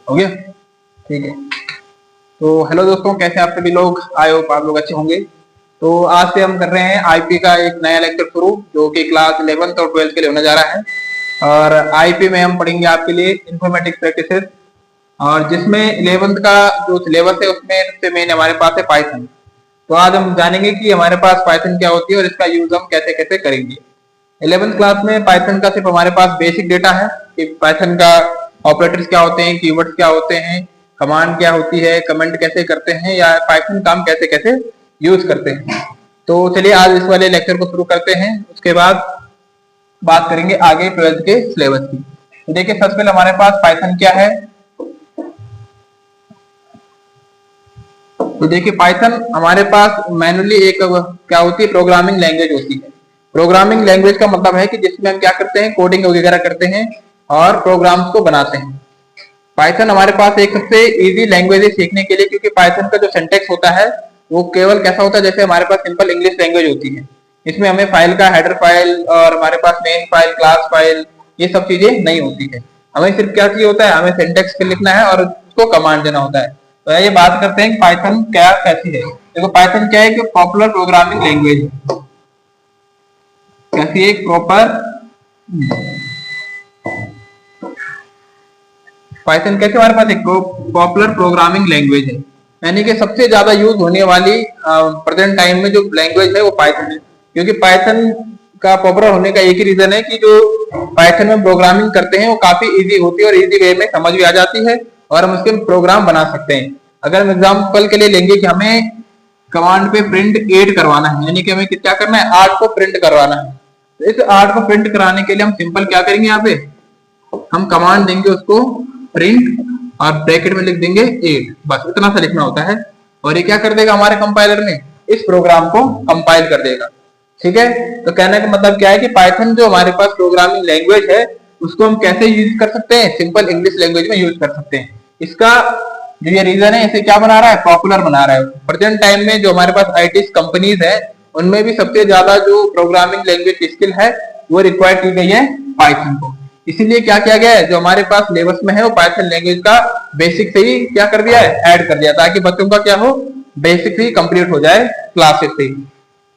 हो गया, ठीक है। तो हेलो दोस्तों, कैसे आप सभी लोग? आए हो, आप लोग अच्छे होंगे। तो आज से हम कर रहे हैं आईपी का एक नया लेक्चर शुरू, जो कि क्लास 11th और 12th के लिए होने जा रहा है। और आईपी में हम पढ़ेंगे आपके लिए इन्फॉर्मेटिक्स प्रैक्टिसेस, और जिसमें 11th का जो सिलेबस है उसमें सबसे मेन हमारे पास है पाइथन। तो आज हम जानेंगे कि हमारे पास पाइथन क्या होती है और इसका यूज हम कैसे कैसे करेंगे। 11th क्लास में पाइथन का सिर्फ हमारे पास बेसिक डेटा है कि पाइथन का ऑपरेटर्स क्या होते हैं, कीवर्ड्स क्या होते हैं, कमांड क्या होती है, कमेंट कैसे करते हैं, या पाइथन काम कैसे कैसे यूज करते हैं। तो चलिए आज इस वाले लेक्चर को शुरू करते हैं, उसके बाद बात करेंगे आगे 12th के सिलेबस की। तो देखिए, सबसे पहले हमारे पास पाइथन क्या है। तो देखिए, पाइथन हमारे पास मैनुअली एक क्या होती है, प्रोग्रामिंग लैंग्वेज होती है। प्रोग्रामिंग लैंग्वेज का मतलब है कि जिसमें हम क्या करते हैं, कोडिंग वगैरह करते हैं और प्रोग्राम्स को बनाते हैं। पाइथन हमारे पास एक सबसे इजी लैंग्वेज है सीखने के लिए, क्योंकि पाइथन का जो सिंटैक्स होता है वो केवल कैसा होता है, जैसे हमारे पास सिंपल इंग्लिश लैंग्वेज होती है। इसमें हमें फाइल का हेडर फाइल और हमारे पास मेन फाइल, क्लास फाइल, ये सब चीजें नहीं होती है। हमें सिर्फ क्या चाहिए होता है, हमें सिंटैक्स लिखना है और उसको कमांड देना होता है। तो ये बात करते हैं कि पाइथन क्या कैसी है। देखो, पाइथन क्या है कि पॉपुलर प्रोग्रामिंग लैंग्वेज है। कैसी एक प्रॉपर पाइथन कैसे हमारे पास एक पॉपुलर प्रोग्रामिंग लैंग्वेज है, यानी कि सबसे ज्यादा यूज होने वाली प्रेजेंट टाइम में जो लैंग्वेज है वो पाइथन है। क्योंकि पाइथन का पॉपुलर होने का एक ही रीजन है कि जो पाइथन में प्रोग्रामिंग करते हैं वो काफी इजी होती है और इजी वे में समझ भी आ जाती है और हम उसके प्रोग्राम बना सकते हैं। अगर हम एग्जाम्पल के लिए लेंगे कि हमें कमांड पे प्रिंट 8 करवाना है, यानी कि हमें क्या करना है, 8 को प्रिंट करवाना है। तो इस 8 को प्रिंट कराने के लिए हम सिंपल क्या करेंगे, यहाँ पे हम कमांड देंगे उसको प्रिंट और ब्रैकेट में लिख देंगे 8, बस इतना सा लिखना होता है। और ये क्या कर देगा, हमारे कंपाइलर में इस प्रोग्राम को कंपाइल कर देगा। ठीक है, तो कहने का मतलब क्या है कि पाइथन जो हमारे पास प्रोग्रामिंग लैंग्वेज है उसको हम कैसे यूज कर सकते हैं, सिंपल इंग्लिश लैंग्वेज में यूज कर सकते हैं। इसका जो ये रीजन है, इसे क्या बना रहा है, पॉपुलर बना रहा है। प्रेजेंट टाइम में जो हमारे पास आईटी कंपनीज है उनमें भी सबसे ज्यादा जो प्रोग्रामिंग लैंग्वेज स्किल है वो रिक्वायर की गई है पाइथन को। इसीलिए क्या किया गया है, जो हमारे पास सिलेबस में है वो पाइथन लैंग्वेज का बेसिक से ही क्या कर दिया है, ऐड कर दिया, ताकि बच्चों का क्या हो, बेसिक से ही कंप्लीट हो जाए क्लासेस से ही।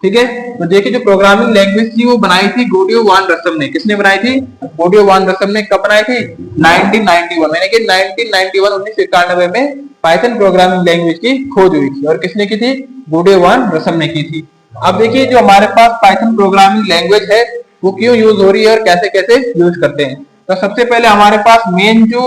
ठीक है, तो देखिए, जो प्रोग्रामिंग लैंग्वेज थी वो बनाई थी गोडियो वान रसम ने। किसने बनाई थी? गोडियो वान रसम ने। कब बनाई थी? 1991, यानी कि 1991 में पाइथन प्रोग्रामिंग लैंग्वेज की खोज हुई थी। और किसने की थी? गोडियो वान रसम ने की थी। अब देखिए, जो हमारे पास पाइथन प्रोग्रामिंग लैंग्वेज है वो क्यों यूज हो रही है और कैसे कैसे यूज करते हैं। तो सबसे पहले हमारे पास मेन जो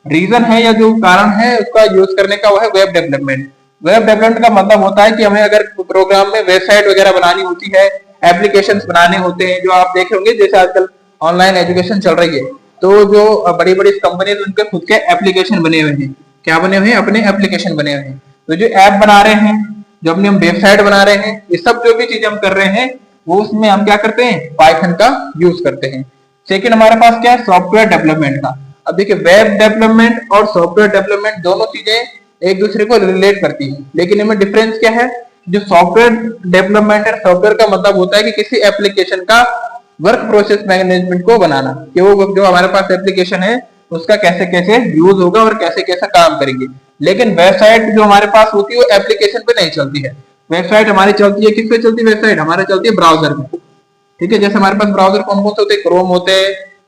रीजन है या जो कारण है उसका यूज करने का, वो है वेब डेवलपमेंट। वेब डेवलपमेंट का मतलब होता है कि हमें अगर प्रोग्राम में वेबसाइट वगैरह बनानी होती है, एप्लीकेशंस बनाने होते हैं, जो आप देख होंगे जैसे आजकल ऑनलाइन एजुकेशन चल रही है, तो जो बड़ी बड़ी कंपनी उनके खुद के एप्लीकेशन बने हुए हैं। क्या बने हुए हैं? अपने एप्लीकेशन बने हुए हैं। तो जो ऐप बना रहे हैं, जो अपने हम वेबसाइट बना रहे हैं, ये सब जो भी चीजें हम कर रहे हैं वो उसमें हम क्या करते हैं, पाइथन का यूज करते हैं। सेकंड हमारे पास क्या है, सॉफ्टवेयर डेवलपमेंट का। अब देखिए, वेब डेवलपमेंट और सॉफ्टवेयर डेवलपमेंट दोनों चीजें एक दूसरे को रिलेट करती है, लेकिन इनमें डिफरेंस क्या है। जो सॉफ्टवेयर डेवलपमेंट है, सॉफ्टवेयर का मतलब होता है कि किसी एप्लीकेशन का वर्क प्रोसेस मैनेजमेंट को बनाना, कि वो जो हमारे पास एप्लीकेशन है उसका कैसे कैसे यूज होगा और कैसे कैसे काम करेंगे। लेकिन वेबसाइट जो हमारे पास होती है वो एप्लीकेशन पे नहीं चलती है। वेबसाइट हमारी चलती है, किस पे चलती है वेबसाइट? हमारे चलती है ब्राउजर में। ठीक है, जैसे हमारे पास ब्राउजर कौन कौन से होते हैं, क्रोम होते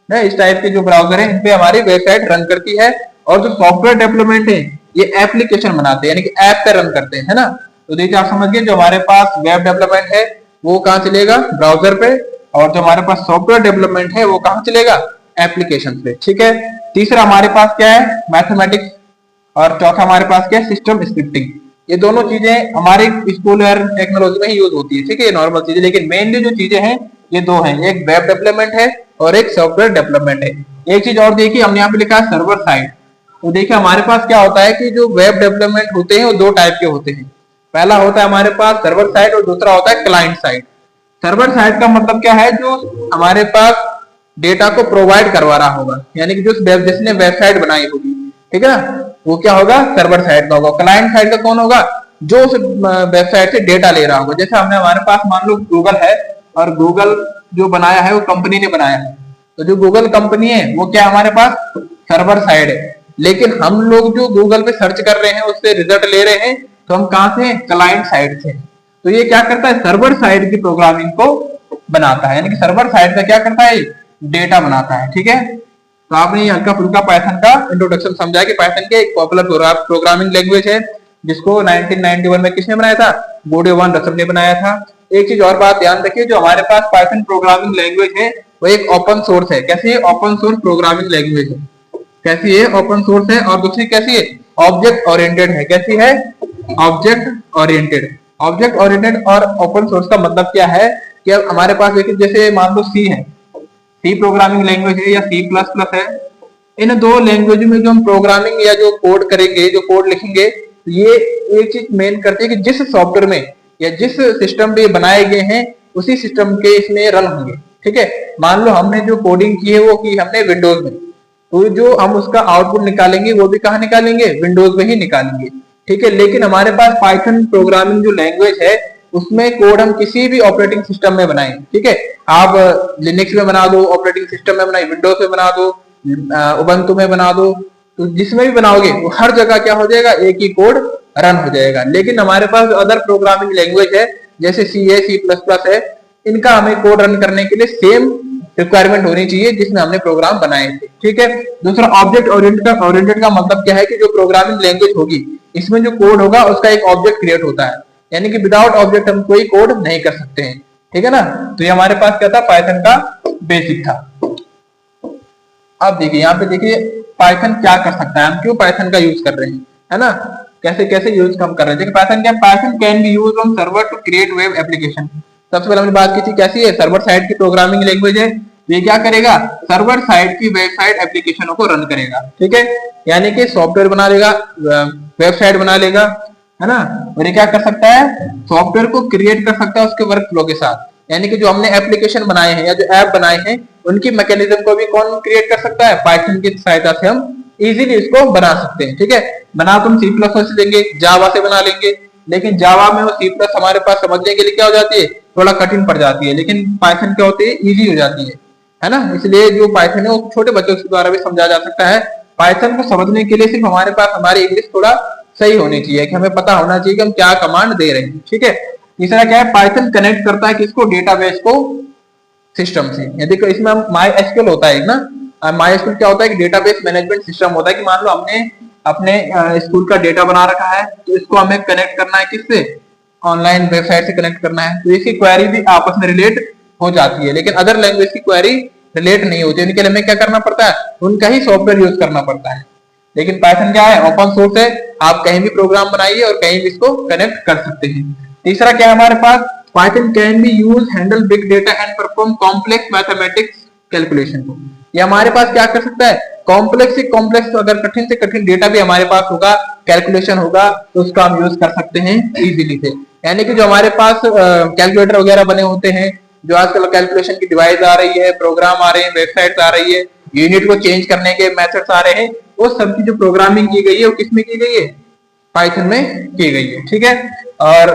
हैं, इस टाइप के जो ब्राउजर है इन पे हमारी वेबसाइट रन करती है। और जो सॉफ्टवेयर डेवलपमेंट है ये एप्लीकेशन बनाते हैं, यानी कि ऐप पे रन करते हैं, है ना। तो देखिए, आप समझ गए, जो हमारे पास वेब डेवलपमेंट है वो कहाँ चलेगा, ब्राउजर पे, और जो हमारे पास सॉफ्टवेयर डेवलपमेंट है वो कहाँ चलेगा, एप्लीकेशन पे। ठीक है, तीसरा हमारे पास क्या है, मैथमेटिक्स, और चौथा हमारे पास क्या है, सिस्टम स्क्रिप्टिंग। ये दोनों चीजें हमारे स्कूल और टेक्नोलॉजी में ही यूज होती है। ठीक है, ये नॉर्मल चीजें, लेकिन मेनली जो चीजें हैं ये दो हैं, एक वेब डेवलपमेंट है और एक सॉफ्टवेयर डेवलपमेंट है। एक चीज और देखिए, हमने यहाँ पे लिखा है सर्वर साइड। तो देखिए, हमारे पास क्या होता है कि जो वेब डेवलपमेंट होते हैं वो दो टाइप के होते हैं। पहला होता है हमारे पास सर्वर साइड और दूसरा होता है क्लाइंट साइड। सर्वर साइड का मतलब क्या है, जो हमारे पास डेटा को प्रोवाइड करवा रहा होगा, यानी कि जो जिसने वेबसाइट बनाई होगी, ठीक है ना, वो क्या होगा, सर्वर साइड का होगा। क्लाइंट साइड का कौन होगा, जो उस वेबसाइट से डेटा ले रहा होगा। जैसे हमने हमारे पास मान लो गूगल है, और गूगल जो बनाया है वो कंपनी ने बनाया है, तो जो गूगल कंपनी है वो क्या हमारे पास सर्वर साइड है। लेकिन हम लोग जो गूगल पे सर्च कर रहे हैं उससे रिजल्ट ले रहे हैं तो हम कहाँ से, क्लाइंट साइड से। तो ये क्या करता है, सर्वर साइड की प्रोग्रामिंग को बनाता है, यानी कि सर्वर साइड का क्या करता है, डेटा बनाता है। ठीक है, तो आपने ये हल्का फुल्का पाइथन का इंट्रोडक्शन समझा कि पाइथन के एक पॉपुलर प्रोग्रामिंग लैंग्वेज है जिसको 1991 में किसने बनाया था, गोडेवान रसम ने बनाया था। एक चीज और बात ध्यान रखिए, जो हमारे पास पाइथन प्रोग्रामिंग लैंग्वेज है वो एक ओपन सोर्स है। कैसी है, ओपन सोर्स प्रोग्रामिंग लैंग्वेज है। कैसी है, ओपन सोर्स है। और दूसरी कैसी है, ऑब्जेक्ट ओरिएंटेड है। कैसी है, ऑब्जेक्ट ओरिएंटेड। ऑब्जेक्ट ओरिएंटेड और ओपन सोर्स का मतलब क्या है कि अब हमारे पास देखिए, जैसे मान लो सी है, सी प्रोग्रामिंग लैंग्वेज है या सी प्लस प्लस है। इन दो लैंग्वेज में जो हम प्रोग्रामिंग या जो कोड करेंगे, जो कोड लिखेंगे, ये एक चीज मेन करती है कि जिस सॉफ्टवेयर में या जिस सिस्टम पे बनाए गए हैं उसी सिस्टम के इसमें रन होंगे। ठीक है, मान लो हमने जो कोडिंग की है वो की हमने विंडोज में, तो जो हम उसका आउटपुट निकालेंगे वो भी कहाँ निकालेंगे, विंडोज में ही निकालेंगे। ठीक है, लेकिन हमारे पास पाइथन प्रोग्रामिंग जो लैंग्वेज है उसमें कोड हम किसी भी ऑपरेटिंग सिस्टम में बनाएं। ठीक है, आप लिनक्स में बना दो, ऑपरेटिंग सिस्टम में बनाए, विंडोज में बना दो, उबंटू में बना दो, तो जिसमें भी बनाओगे वो हर जगह क्या हो जाएगा, एक ही कोड रन हो जाएगा। लेकिन हमारे पास अदर प्रोग्रामिंग लैंग्वेज है जैसे सी है, सी प्लस प्लस है, इनका हमें कोड रन करने के लिए सेम रिक्वायरमेंट होनी चाहिए जिसमें हमने प्रोग्राम बनाए थे। ठीक है, दूसरा ऑब्जेक्ट ओरिएंटेड का मतलब क्या है कि जो प्रोग्रामिंग लैंग्वेज होगी इसमें जो कोड होगा उसका एक ऑब्जेक्ट क्रिएट होता है, यानी कि विदाउट ऑब्जेक्ट हम कोई कोड नहीं कर सकते हैं। ठीक है ना, तो ये हमारे पास क्या था, पाइथन का बेसिक था। अब देखिए यहाँ पे देखिए पाइथन क्या कर सकता है, हम क्यों पाइथन का यूज कर रहे हैं, है ना, कैसे कैसे यूज हम कर रहे हैं। पाइथन क्या, Python can be use on server to create web application. सबसे पहले हमने बात की थी कैसी है, सर्वर साइड की प्रोग्रामिंग लैंग्वेज है। ये क्या करेगा, सर्वर साइड की वेबसाइट एप्लीकेशनों को रन करेगा। ठीक है, यानी कि सॉफ्टवेयर बना लेगा, वेबसाइट बना लेगा, है ना। और ये क्या कर सकता है, सॉफ्टवेयर को क्रिएट कर सकता है उसके वर्क फ्लो के साथ, यानी कि जो हमने एप्लीकेशन बनाए हैं या जो ऐप बनाए हैं उनकी मैकेनिज्म को भी कौन क्रिएट कर सकता है, पाइथन की सहायता से हम इजीली इसको बना सकते हैं। ठीक है, बना तुम सी प्लस से देंगे, जावा से बना लेंगे, लेकिन जावा में वो सी प्लस हमारे पास समझने के लिए क्या हो जाती है, थोड़ा कठिन पड़ जाती है, लेकिन पाइथन क्या होती है, इजी हो जाती है ना। इसलिए जो पाइथन है वो छोटे बच्चों के द्वारा भी समझा जा सकता है। पाइथन को समझने के लिए सिर्फ हमारे पास हमारी इंग्लिश थोड़ा सही होनी चाहिए, कि हमें पता होना चाहिए कि हम क्या कमांड दे रहे हैं। ठीक है, तीसरा क्या है, पाइथन कनेक्ट करता है किसको, डेटाबेस को सिस्टम से। ये देखो इसमें हम माई एसक्यूएल होता है ना, माई एसक्यूएल क्या होता है कि डेटाबेस मैनेजमेंट सिस्टम होता है, कि मान लो हमने अपने स्कूल का डेटा बना रखा है तो इसको हमें कनेक्ट करना है किससे, ऑनलाइन वेबसाइट से कनेक्ट करना है, तो इसकी क्वेरी भी आपस में रिलेट हो जाती है। लेकिन अदर लैंग्वेज की क्वेरी रिलेट नहीं होती, उनके लिए हमें क्या करना पड़ता है, उनका ही सॉफ्टवेयर यूज करना पड़ता है। लेकिन पाइथन क्या है, ओपन सोर्स है, आप कहीं भी प्रोग्राम बनाइए और कहीं भी इसको कनेक्ट कर सकते हैं। तीसरा क्या है हमारे पास, Python can be use handle big data and perform complex mathematics calculation को। ये हमारे पास क्या कर सकता है, कॉम्प्लेक्स से कॉम्प्लेक्स, तो अगर कठिन से कठिन डेटा भी हमारे पास होगा, कैलकुलेशन होगा, तो उसका हम यूज कर सकते हैं इजीली से। यानी कि जो हमारे पास कैलकुलेटर वगैरह बने होते हैं, जो आजकल कैलकुलेशन की डिवाइस आ रही है, प्रोग्राम आ रहे हैं, वेबसाइट आ रही है, यूनिट को चेंज करने के मेथड्स आ रहे हैं, वो सब की जो प्रोग्रामिंग की गई है वो किसमें की गई है, पाइथन में की गई है। ठीक है, और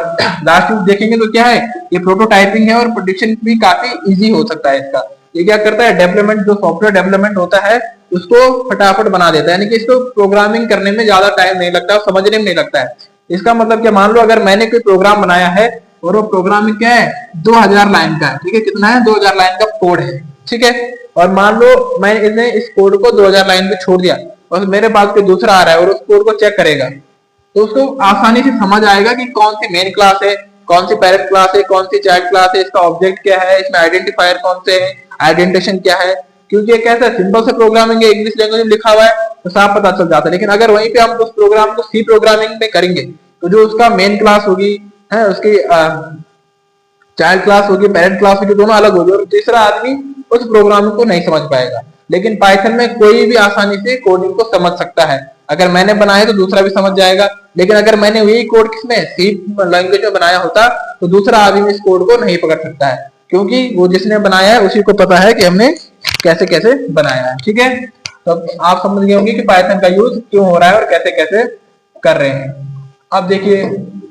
लास्ट में देखेंगे तो क्या है, ये प्रोटोटाइपिंग है और प्रोडक्शन भी काफी इजी हो सकता है इसका। ये क्या करता है, डेवलपमेंट, जो सॉफ्टवेयर डेवलपमेंट होता है उसको फटाफट बना देता है, यानी कि इसको प्रोग्रामिंग करने में ज्यादा टाइम नहीं लगता, समझने में नहीं लगता है। इसका मतलब क्या, मान लो अगर मैंने कोई प्रोग्राम बनाया है और वो प्रोग्रामिंग क्या है, 2000 लाइन का है। ठीक है, कितना है, 2000 लाइन का कोड है। ठीक है, और मान लो मैंने इस कोड को 2000 लाइन पे छोड़ दिया और मेरे पास कोई दूसरा आ रहा है और उस कोड को चेक करेगा, तो उसको आसानी से समझ आएगा कि कौन सी मेन क्लास है, कौन सी पेरेंट क्लास है, कौन सी चाइल्ड क्लास है, इसका ऑब्जेक्ट क्या है, इसमें आइडेंटिफायर कौन से है, आइडेंटिफिकेशन क्या है। क्योंकि ये कैसा सिंपल से प्रोग्रामिंग है, इंग्लिश लैंग्वेज में लिखा हुआ है तो साफ पता चल जाता है। लेकिन अगर वहीं पे हम उस प्रोग्राम को सी प्रोग्रामिंग में करेंगे तो जो उसका मेन क्लास होगी है, उसकी चाइल्ड क्लास होगी, पेरेंट क्लास होगी, दोनों अलग होगी और तीसरा आदमी उस प्रोग्रामिंग को नहीं समझ पाएगा। लेकिन पाइथन में कोई भी आसानी से कोडिंग को समझ सकता है, अगर मैंने बनाया तो दूसरा भी समझ जाएगा। लेकिन अगर मैंने वही कोड किसमें, सी लैंग्वेज में बनाया होता तो दूसरा आदमी इस कोड को नहीं पकड़ सकता है, क्योंकि वो जिसने बनाया है उसी को पता है कि हमने कैसे कैसे बनाया है। ठीक है, तो आप समझ गए होंगे कि पाइथन का यूज क्यों हो रहा है और कैसे कैसे कर रहे हैं। अब देखिए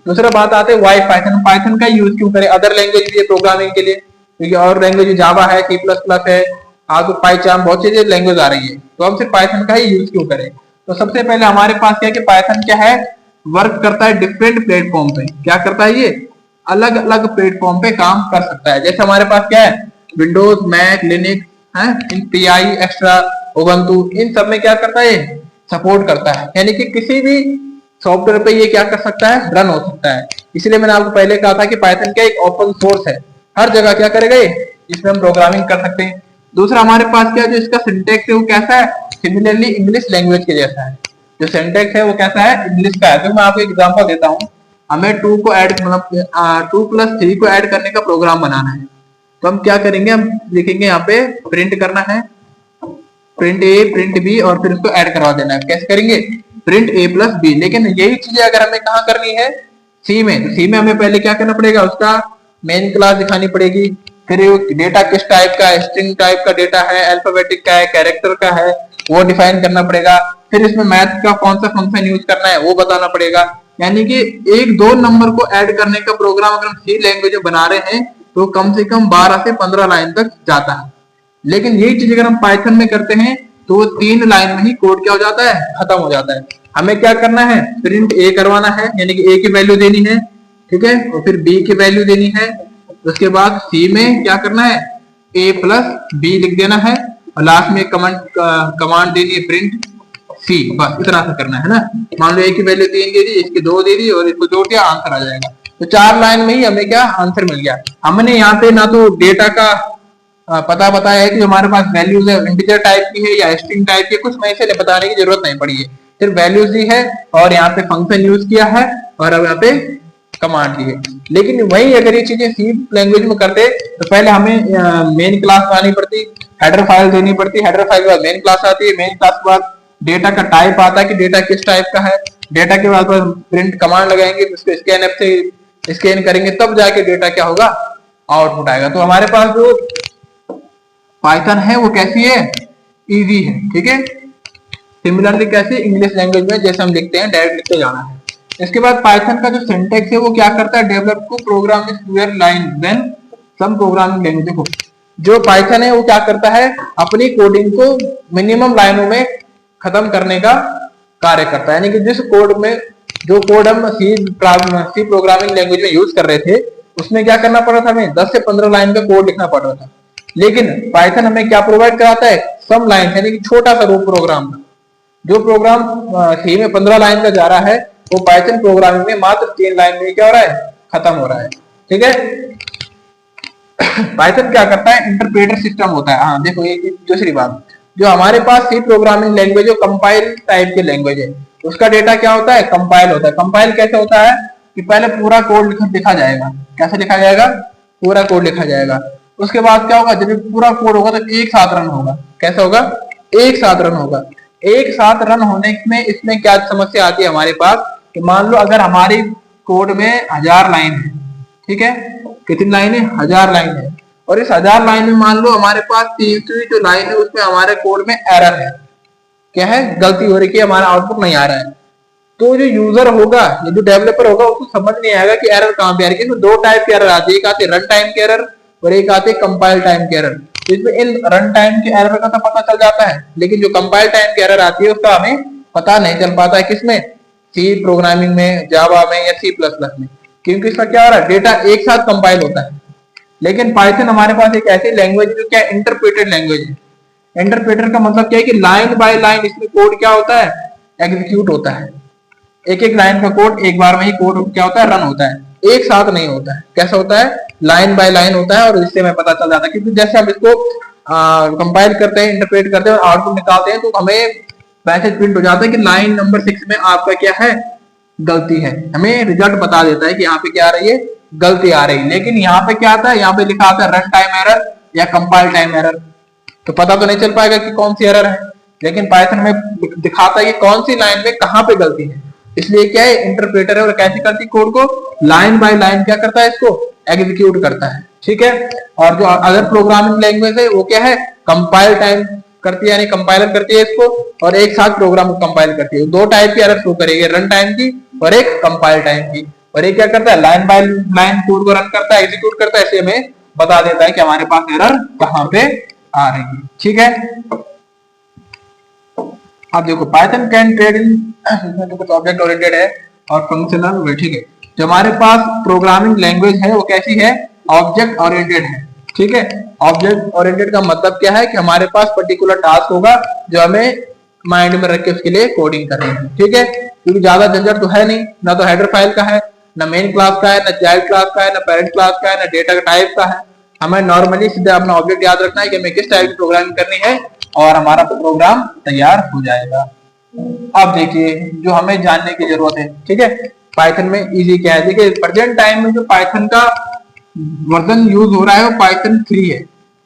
दूसरा बात आते हैं वाई पाइथन, पाइथन का यूज क्यों करें, अदर लैंग्वेज भी है प्रोग्रामिंग के लिए, क्योंकि और लैंग्वेज जावा है, सी प्लस प्लस है, आपको पाइचार्म, बहुत सी लैंग्वेज आ रही है, तो हम सिर्फ पाइथन का ही यूज क्यों करें। तो सबसे पहले हमारे पास क्या है कि पाइथन क्या है, वर्क करता है डिफरेंट प्लेटफॉर्म पे। क्या करता है ये, अलग अलग प्लेटफॉर्म पे काम कर सकता है। जैसे हमारे पास क्या है, विंडोज, मैक, लिनक्स है, इन पीआई, एक्स्ट्रा, उबंटू, इन सब में क्या करता है, सपोर्ट करता है। यानी कि किसी भी सॉफ्टवेयर पे ये क्या कर सकता है, रन हो सकता है। इसलिए मैंने आपको पहले कहा था कि पाइथन क्या एक ओपन सोर्स है, हर जगह क्या करेगा ये, इसमें हम प्रोग्रामिंग कर सकते हैं। दूसरा हमारे पास क्या, जो इसका सिंटेक्स है वो कैसा है, सिमिलरली इंग्लिश लैंग्वेज के जैसा है। जो सिंटेक्स है वो कैसा है, इंग्लिश का है। तो मैं आपको एग्जांपल देता हूँ। हमें टू को ऐड मतलब 2+3 को ऐड करने का प्रोग्राम बनाना है। तो हम क्या करेंगे, हम लिखेंगे यहाँ पे प्रिंट करना है, प्रिंट ए प्रिंट बी, और फिर उसको ऐड करवा देना है। कैसे करेंगे, प्रिंट ए प्लस बी। लेकिन यही चीजें अगर हमें कहाँ करनी है, सी में, तो सी में हमें पहले क्या करना पड़ेगा, उसका मेन क्लास दिखानी पड़ेगी। फिर डेटा किस टाइप का है, स्ट्रिंग टाइप का डेटा है, अल्फाबेटिक का है, कैरेक्टर का है, वो डिफाइन करना पड़ेगा। फिर इसमें मैथ का कौन सा फंक्शन यूज करना है वो बताना पड़ेगा। यानी कि एक दो नंबर को ऐड करने का प्रोग्राम अगर हम सी लैंग्वेज में बना रहे हैं तो कम से कम 12 से 15 लाइन तक जाता है। लेकिन यही चीज अगर हम पाइथन में करते हैं तो वो 3 लाइन में ही कोड क्या हो जाता है, खत्म हो जाता है। हमें क्या करना है, प्रिंट ए करवाना है, यानी कि ए की वैल्यू देनी है, ठीक है, और फिर बी की वैल्यू देनी है। उसके बाद सी में क्या करना है, ए प्लस बी लिख देना है, और लास्ट में कमांड देनी है प्रिंट सी। बस इतना सा करना है ना। मान लो ए की वैल्यू 3 दे दी, इसकी 2 दे दी, और इसको जोड़ दिया, आंसर आ जाएगा। तो 4 लाइन में ही हमें क्या आंसर मिल गया। हमने यहाँ पे ना तो डेटा का पता बताया है कि हमारे पास वैल्यूज है, इंटीजर टाइप की है या स्ट्रिंग टाइप की, कुछ में से बताने की जरूरत नहीं पड़ी है। सिर्फ वैल्यूज दी है और यहाँ पे फंक्शन यूज किया है, और अब यहाँ पे कमांड दी है। लेकिन वही अगर ये चीजें सी लैंग्वेज में करते तो पहले हमें मेन क्लास आनी पड़ती, हेडर फाइल देनी पड़ती, हेडर फाइल के बाद मेन क्लास आती है, मेन क्लास के बाद डेटा का टाइप आता है कि डेटा किस टाइप का है, डेटा के बाद प्रिंट कमांड लगाएंगे, उसको स्कैनएफ से स्कैन करेंगे, तब जाके डेटा क्या होगा, आउटपुट आएगा। तो हमारे पास जो पाइथन है वो कैसी है, इजी है, ठीक है। सिमिलरली कैसे, इंग्लिश लैंग्वेज में जैसे हम लिखते हैं डायरेक्ट लिखते जाना है। इसके बाद पाइथन का जो सिंटेक्स है वो क्या करता है, डेवलप को program is clear line then some programming language. देखो जो पाइथन है वो क्या करता है, अपनी कोडिंग को मिनिमम लाइनों में खत्म करने का कार्य करता है। यानी कि जिस कोड में, जो कोड हम सी प्रोग्रामिंग लैंग्वेज में यूज कर रहे थे, उसमें क्या करना पड़ रहा था, हमें 10 से 15 लाइन का कोड लिखना पड़ रहा था। लेकिन पाइथन हमें क्या प्रोवाइड कराता है, सम लाइन, यानी कि छोटा सा रूप प्रोग्राम। जो प्रोग्राम सी में 15 लाइन का जा रहा है वो पाइथन प्रोग्रामिंग में मात्र 3 लाइन में क्या हो रहा है, खत्म हो रहा है, ठीक है। पाइथन क्या करता है, इंटरप्रेटर सिस्टम होता है। हाँ देखो ये दूसरी बात, जो हमारे पास सी प्रोग्रामिंग लैंग्वेज, जो कंपाइल टाइप की लैंग्वेज है, उसका डेटा क्या होता है, कंपाइल होता है। कंपाइल कैसे होता है कि पहले पूरा कोड लिखा जाएगा। कैसे लिखा जाएगा, पूरा कोड लिखा जाएगा। उसके बाद क्या होगा, जब पूरा कोड होगा तो एक साथ रन होगा। कैसा होगा, एक साथ रन होगा। एक साथ रन होने में इसमें क्या समस्या आती है हमारे पास, कि मान लो अगर हमारी कोड में 1000 लाइन है, ठीक है, कितनी लाइन है, 1000 लाइन है, और इस 1000 लाइन में मान लो हमारे पास 300 जो लाइन है उसमें हमारे कोड में एरर है, क्या है, गलती हो रही है, हमारा आउटपुट नहीं आ रहा है। तो जो यूजर होगा, ये जो डेवलपर होगा, उसको समझ नहीं आएगा कि एरर कहाँ पे आ रही है। तो 2 टाइप की एरर आती है, एक आती है रन टाइम की एरर और एक आती है कंपाइल टाइम की एरर। तो इसमें इन रन टाइम की एरर का तो पता चल जाता है, लेकिन जो कंपाइल टाइम की एरर आती है उसका हमें पता नहीं चल पाता है। किसमें, सी प्रोग्रामिंग में, जावा में या C++ में, क्योंकि इसका क्या हो रहा है, डेटा एक साथ कंपाइल होता है। लेकिन पाइथन हमारे पास एक ऐसी लैंग्वेज है जो क्या इंटरप्रेटेड लैंग्वेज है। इंटरप्रेटर का मतलब क्या है कि लाइन बाय लाइन इसमें कोड क्या होता है, एग्जीक्यूट होता है। एक एक लाइन का कोड एक बार में ही कोड क्या होता है, रन होता है, एक साथ नहीं होता है। कैसा होता है, लाइन बाय लाइन होता है। और इससे हमें पता चल जाता है, क्योंकि जैसे हम इसको कंपाइल करते हैं, इंटरप्रेट करते हैं और आउटपुट निकालते हैं, तो हमें मैसेज प्रिंट हो जाता है कि लाइन नंबर 6 में आपका क्या है, गलती है। हमें रिजल्ट बता देता है कि यहाँ पे क्या आ रही है, गलती आ रही है। लेकिन यहाँ पे क्या आता है, यहाँ पे लिखा आता है रन टाइम एरर या कंपाइल टाइम एरर, तो पता तो नहीं चल पाएगा कि कौन सी एरर है। लेकिन पाइथन में दिखाता है कि कौन सी लाइन में कहाँ पे गलती है। इसलिए क्या है, इंटरप्रेटर है, और कैसे करती कोड को लाइन बाय लाइन क्या करता है, इसको एग्जीक्यूट करता है, ठीक है। और जो अदर प्रोग्रामिंग लैंग्वेज है वो क्या है, कंपाइल टाइम करती है, यानी कंपाइलर करती है इसको, और एक साथ प्रोग्राम को कंपाइल करती है। 2 टाइप की एरर शो करेगी, रन टाइम की और एक कंपाइल टाइम की। और ये क्या करता है, लाइन बाय लाइन कोड को रन करता है, एग्जीक्यूट करता है, ऐसे हमें बता देता है कि हमारे पास एरर कहाँ पे आ रही है, ठीक है। अब देखो पाइथन कैन ट्रेड इन, इसमें तो कुछ ऑब्जेक्ट ओरिएंटेड है और फंक्शनल हुए, ठीक है। जो हमारे पास प्रोग्रामिंग लैंग्वेज है वो कैसी है, ऑब्जेक्ट ओरिएंटेड है, ठीक है। ऑब्जेक्ट ओरिएंटेड का मतलब क्या है कि हमारे पास पर्टिकुलर टास्क होगा जो हमें माइंड में रख के उसके लिए कोडिंग करनी है, ठीक है। क्योंकि ज्यादा झंझट तो है नहीं, ना तो हेडर फाइल का है, ना मेन क्लास का है, ना चाइल्ड क्लास का है, ना पेरेंट क्लास का है, ना डेटा टाइप का है। हमें नॉर्मली सीधा अपना ऑब्जेक्ट याद रखना है कि हमें किस टाइप की प्रोग्रामिंग करनी है और हमारा प्रोग्राम तैयार हो जाएगा। अब देखिए जो हमें जानने की जरूरत है, ठीक है, पाइथन में इजी क्या है। देखिए प्रेजेंट टाइम में जो पाइथन का वर्जन यूज हो रहा है वो पाइथन 3 है।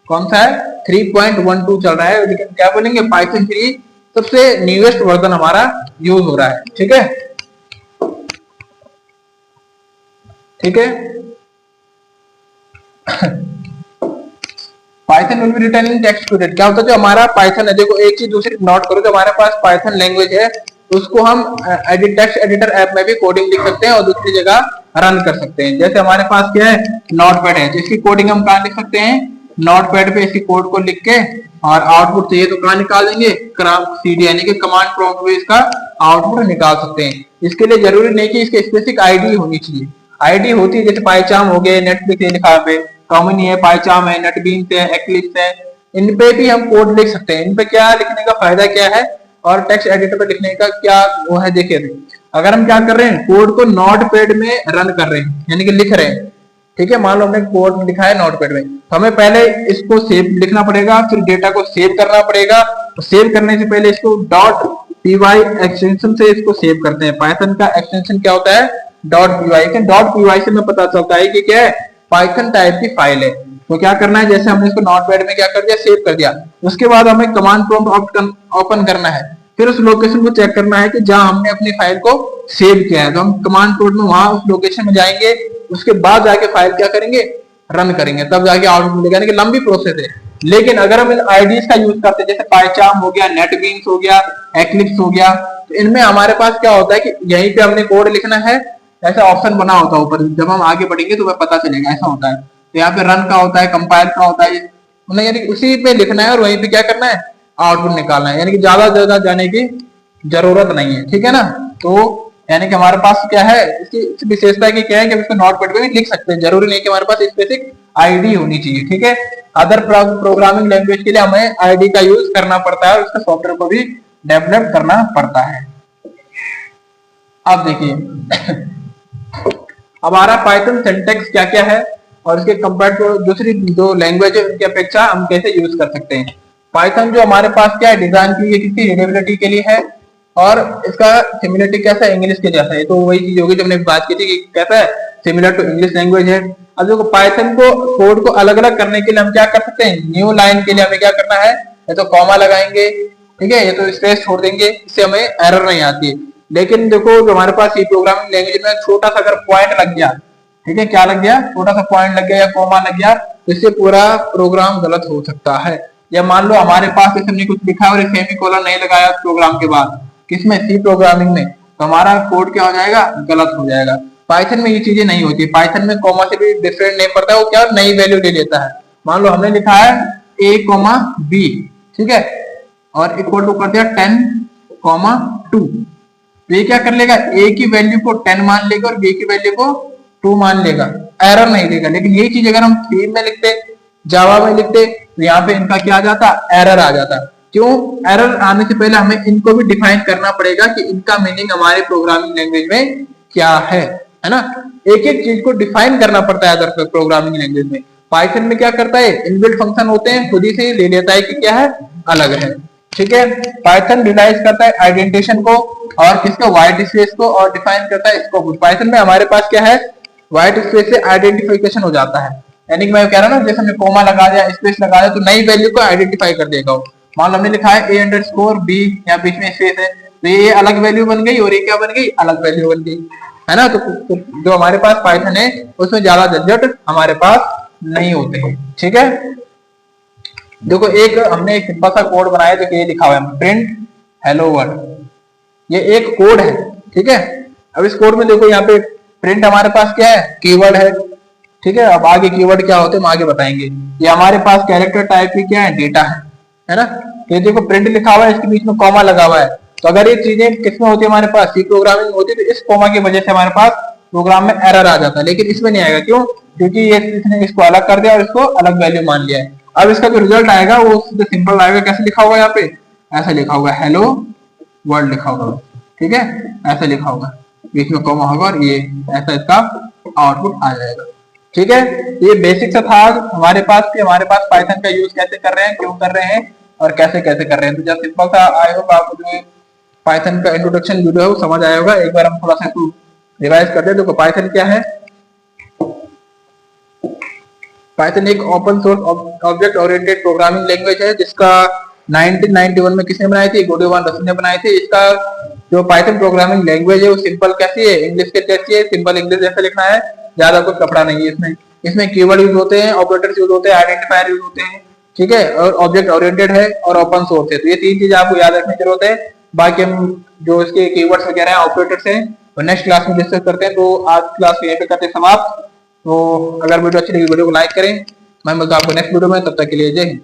कौन सा है, 3.12 चल रहा है, लेकिन क्या बोलेंगे पाइथन 3 सबसे न्यूएस्ट वर्जन हमारा यूज हो रहा है, ठीक है, ठीक है। Python will be written in text to date. क्या होता है जो हमारा पाइथन है, देखो एक चीज दूसरी नोट करो, जो हमारे पास पाइथन लैंग्वेज है उसको हम टेक्स्ट एडिटर ऐप में भी कोडिंग लिख सकते हैं और दूसरी जगह रन कर सकते हैं। जैसे हमारे पास क्या है, नोटपैड है, जिसकी कोडिंग हम कहाँ लिख सकते हैं, नोटपैड पे इसी कोड को लिख के और आउटपुट चाहिए तो कहाँ निकाल देंगे, सीडी यानी कि कमांड प्रॉम्प्ट में इसका आउटपुट निकाल सकते हैं। इसके लिए जरूरी नहीं कि इसकी स्पेसिफिक आईडी होनी चाहिए, आईडी होती है जैसे पाइचार्म हो गए, नेटफ्लिक्स ये लिखा है कॉमन है, पाइचार्म है, नेटबीन्स है, एक्लिप्स है, इन पे भी हम कोड लिख सकते हैं। इन पे क्या लिखने का फायदा क्या है और टेक्स्ट एडिटर पे लिखने का क्या वो है, देखिए अगर हम क्या कर रहे हैं, कोड को नोटपैड में रन कर रहे हैं यानी कि लिख रहे हैं, ठीक है। मान लो हमने कोड में लिखा है नोटपैड में, तो हमें पहले इसको सेव लिखना पड़ेगा, फिर डेटा को सेव करना पड़ेगा। तो सेव करने से पहले इसको .py एक्सटेंशन से इसको सेव करते हैं। पाइथन का एक्सटेंशन क्या होता है, .py। .py से हमें पता चलता है कि क्या है, पाइथन टाइप की फाइल है। तो क्या करना है, जैसे हमने इसको नोटपैड में क्या कर दिया, सेव कर दिया, उसके बाद हमें कमांड प्रॉम्प्ट ओपन करना है, फिर उस लोकेशन को चेक करना है कि जहां हमने अपनी फाइल को सेव किया है। तो हम कमांड प्रॉम्प्ट में वहां उस लोकेशन में जाएंगे, उसके बाद जाके फाइल क्या करेंगे, रन करेंगे, तब जाके आउटपुट मिलेगा। यानी कि लंबी प्रोसेस है। लेकिन अगर हम इन आईडीज का यूज करते हैं, जैसे पाइचार्म हो गया, नेटबीन्स हो गया, एक्लिप्स हो गया, तो इनमें हमारे पास क्या होता है कि यहीं पे हमने कोड लिखना है, ऐसा ऑप्शन बना होता है ऊपर, जब हम आगे बढ़ेंगे तो वह पता चलेगा, ऐसा होता है। तो यहाँ पे रन का होता है, कंपाइल का होता है, यानी उसी पे लिखना है और वहीं पे क्या करना है, आउटपुट निकालना है। यानी कि ज्यादा जाने की जरूरत नहीं है, ठीक है ना। तो यानी कि हमारे पास क्या है, इसकी विशेषता की क्या है कि हम इसको नोटपैड पे भी लिख सकते हैं, जरूरी नहीं कि हमारे पास स्पेसिफिक आईडी होनी चाहिए, ठीक है। अदर प्रोग्रामिंग लैंग्वेज के लिए हमें आईडी का यूज करना पड़ता है और उसके सॉफ्टवेयर को भी डेवलप करना पड़ता है। अब देखिए हमारा पाइथन सिंटैक्स क्या क्या है और इसके कंपेयर टू दूसरी जो लैंग्वेज है उनकी अपेक्षा हम कैसे यूज कर सकते हैं। पाइथन जो हमारे पास क्या है, डिजाइन की है किसकी, रीडेबिलिटी के लिए है, और इसका सिमिलरिटी कैसा है, इंग्लिश के जैसा है। तो वही चीज होगी जो हमने बात की थी कि कैसा है, सिमिलर टू इंग्लिश लैंग्वेज है। अब देखो पाइथन को कोड को अलग अलग करने के लिए हम क्या कर सकते हैं, न्यू लाइन के लिए हमें क्या करना है, ये तो कॉमा लगाएंगे, ठीक है, ये तो स्पेस छोड़ देंगे, इससे हमें एरर नहीं आती है। लेकिन देखो जो हमारे पास ये प्रोग्रामिंग लैंग्वेज में छोटा सा अगर पॉइंट लग गया, ठीक है, क्या लग गया, छोटा सा पॉइंट लग गया या कॉमा लग गया, तो इससे पूरा प्रोग्राम गलत हो सकता है। या मान लो हमारे पास जैसे हमने कुछ लिखा और सेमीकोलन नहीं लगाया प्रोग्राम के बाद, किसमें, सी प्रोग्रामिंग में, तो हमारा कोड क्या हो जाएगा, गलत हो जाएगा। पाइथन में ये चीजें नहीं होती, पाइथन में कॉमा से भी डिफरेंट नहीं पड़ता है, वो क्या नई वैल्यू ले लेता है। मान लो हमने लिखा है a,b, ठीक है, और इक्वल टू कर दिया 10,2, तो ये क्या कर लेगा, a की वैल्यू को 10 मान लेगा और b की वैल्यू को 2 मान लेगा, एरर नहीं देगा। लेकिन ये चीज अगर हम सी में लिखते, जावा में लिखते, तो यहाँ पे इनका क्या आ जाता, एरर आ जाता। क्यों, एरर आने से पहले हमें इनको भी डिफाइन करना पड़ेगा कि इनका मीनिंग हमारे प्रोग्रामिंग लैंग्वेज में क्या है ना। एक एक चीज को डिफाइन करना पड़ता है अदर प्रोग्रामिंग लैंग्वेज में। पाइथन में क्या करता है, इनबिल्ट फंक्शन होते हैं, खुद ही से ले लेता है कि क्या है, अलग है, ठीक है। पाइथन रिलाइज करता है आइडेंटिफिकेशन को और किसका, व्हाइट स्पेस को, और डिफाइन करता है इसको। पाइथन में हमारे पास क्या है, व्हाइट स्पेस से आइडेंटिफिकेशन हो जाता है। यानी कि मैं कह रहा हूँ ना, जैसे हमने कोमा लगा दिया, स्पेस लगा दिया, तो नई वैल्यू को आइडेंटिफाई कर देगा। मान लो हमने लिखा है a_b, या बीच में स्पेस है, तो ये अलग वैल्यू बन गई और ये क्या बन गई, अलग वैल्यू बन गई, है ना। तो जो हमारे पास पाइथन है उसमें ज्यादा झंझट हमारे पास नहीं होते हैं, ठीक है। देखो एक हमने एक सिंपल सा कोड बनाया, जो ये लिखा हुआ है प्रिंट हेलो वर्ल्ड, ये एक कोड है, ठीक है। अब इस कोड में देखो यहाँ पे प्रिंट हमारे पास क्या है, कीवर्ड है, ठीक है। अब आगे कीवर्ड क्या होते हैं हम आगे बताएंगे। ये हमारे पास कैरेक्टर टाइप की क्या है, डेटा है ना। ये देखो प्रिंट लिखा हुआ है, इसके बीच में कॉमा लगा हुआ है, तो अगर ये चीजें किसमें होती है हमारे पास, सी प्रोग्रामिंग होती है, तो इस कॉमा की वजह से हमारे पास प्रोग्राम में एरर आ जाता है, लेकिन इसमें नहीं आएगा। क्यों? क्योंकि ये इसने इसको अलग कर दिया और इसको अलग वैल्यू मान लिया है। अब इसका जो रिजल्ट आएगा वो सिंपल आएगा। कैसे लिखा होगा यहाँ पे? ऐसा लिखा होगा, हेलो वर्ल्ड लिखा होगा, ठीक है, ऐसा लिखा होगा, बीच में कॉमा होगा और ये ऐसा इसका आउटपुट आ जाएगा। ठीक है, ये बेसिक सा था हमारे पास कि हमारे पास पाइथन का यूज कैसे कर रहे हैं, क्यों कर रहे हैं और कैसे कैसे कर रहे हैं। तो जब सिंपल सा आई होप आपको जो पाइथन का इंट्रोडक्शन वीडियो है वो समझ आया होगा। एक बार हम थोड़ा सा रिवाइज करते हैं। देखो पाइथन क्या है। पाइथन एक open source object oriented programming language है, जिसका 1991 में किसने बनाई थी? गोडिवान रसन ने बनाई थी। इसका जो पाइथन प्रोग्रामिंग लैंग्वेज है वो सिंपल कैसी है? इंग्लिश के जैसी है, सिंपल इंग्लिश जैसा लिखना है, ज्यादा कुछ कपड़ा नहीं है इसमें। इसमें कीवर्ड यूज होते हैं, ऑपरेटर्स यूज होते हैं, आइडेंटिफायर यूज होते हैं, ठीक है, और ऑब्जेक्ट ओरिएंटेड है और ओपन सोर्स है। तो ये तीन चीजें आपको याद रखने की जरूरत है। बाकी हम जो इसके कीवर्ड्स वगैरह हैं, ऑपरेटर्स हैं, और नेक्स्ट क्लास में डिस्कस करते हैं। तो आज क्लास को यहीं पे करते हैं समाप्त। तो अगर वीडियो अच्छी लगी वीडियो को लाइक करें। मैं मिलता हूं आपको नेक्स्ट वीडियो में, तब तक के लिए जय हिंद।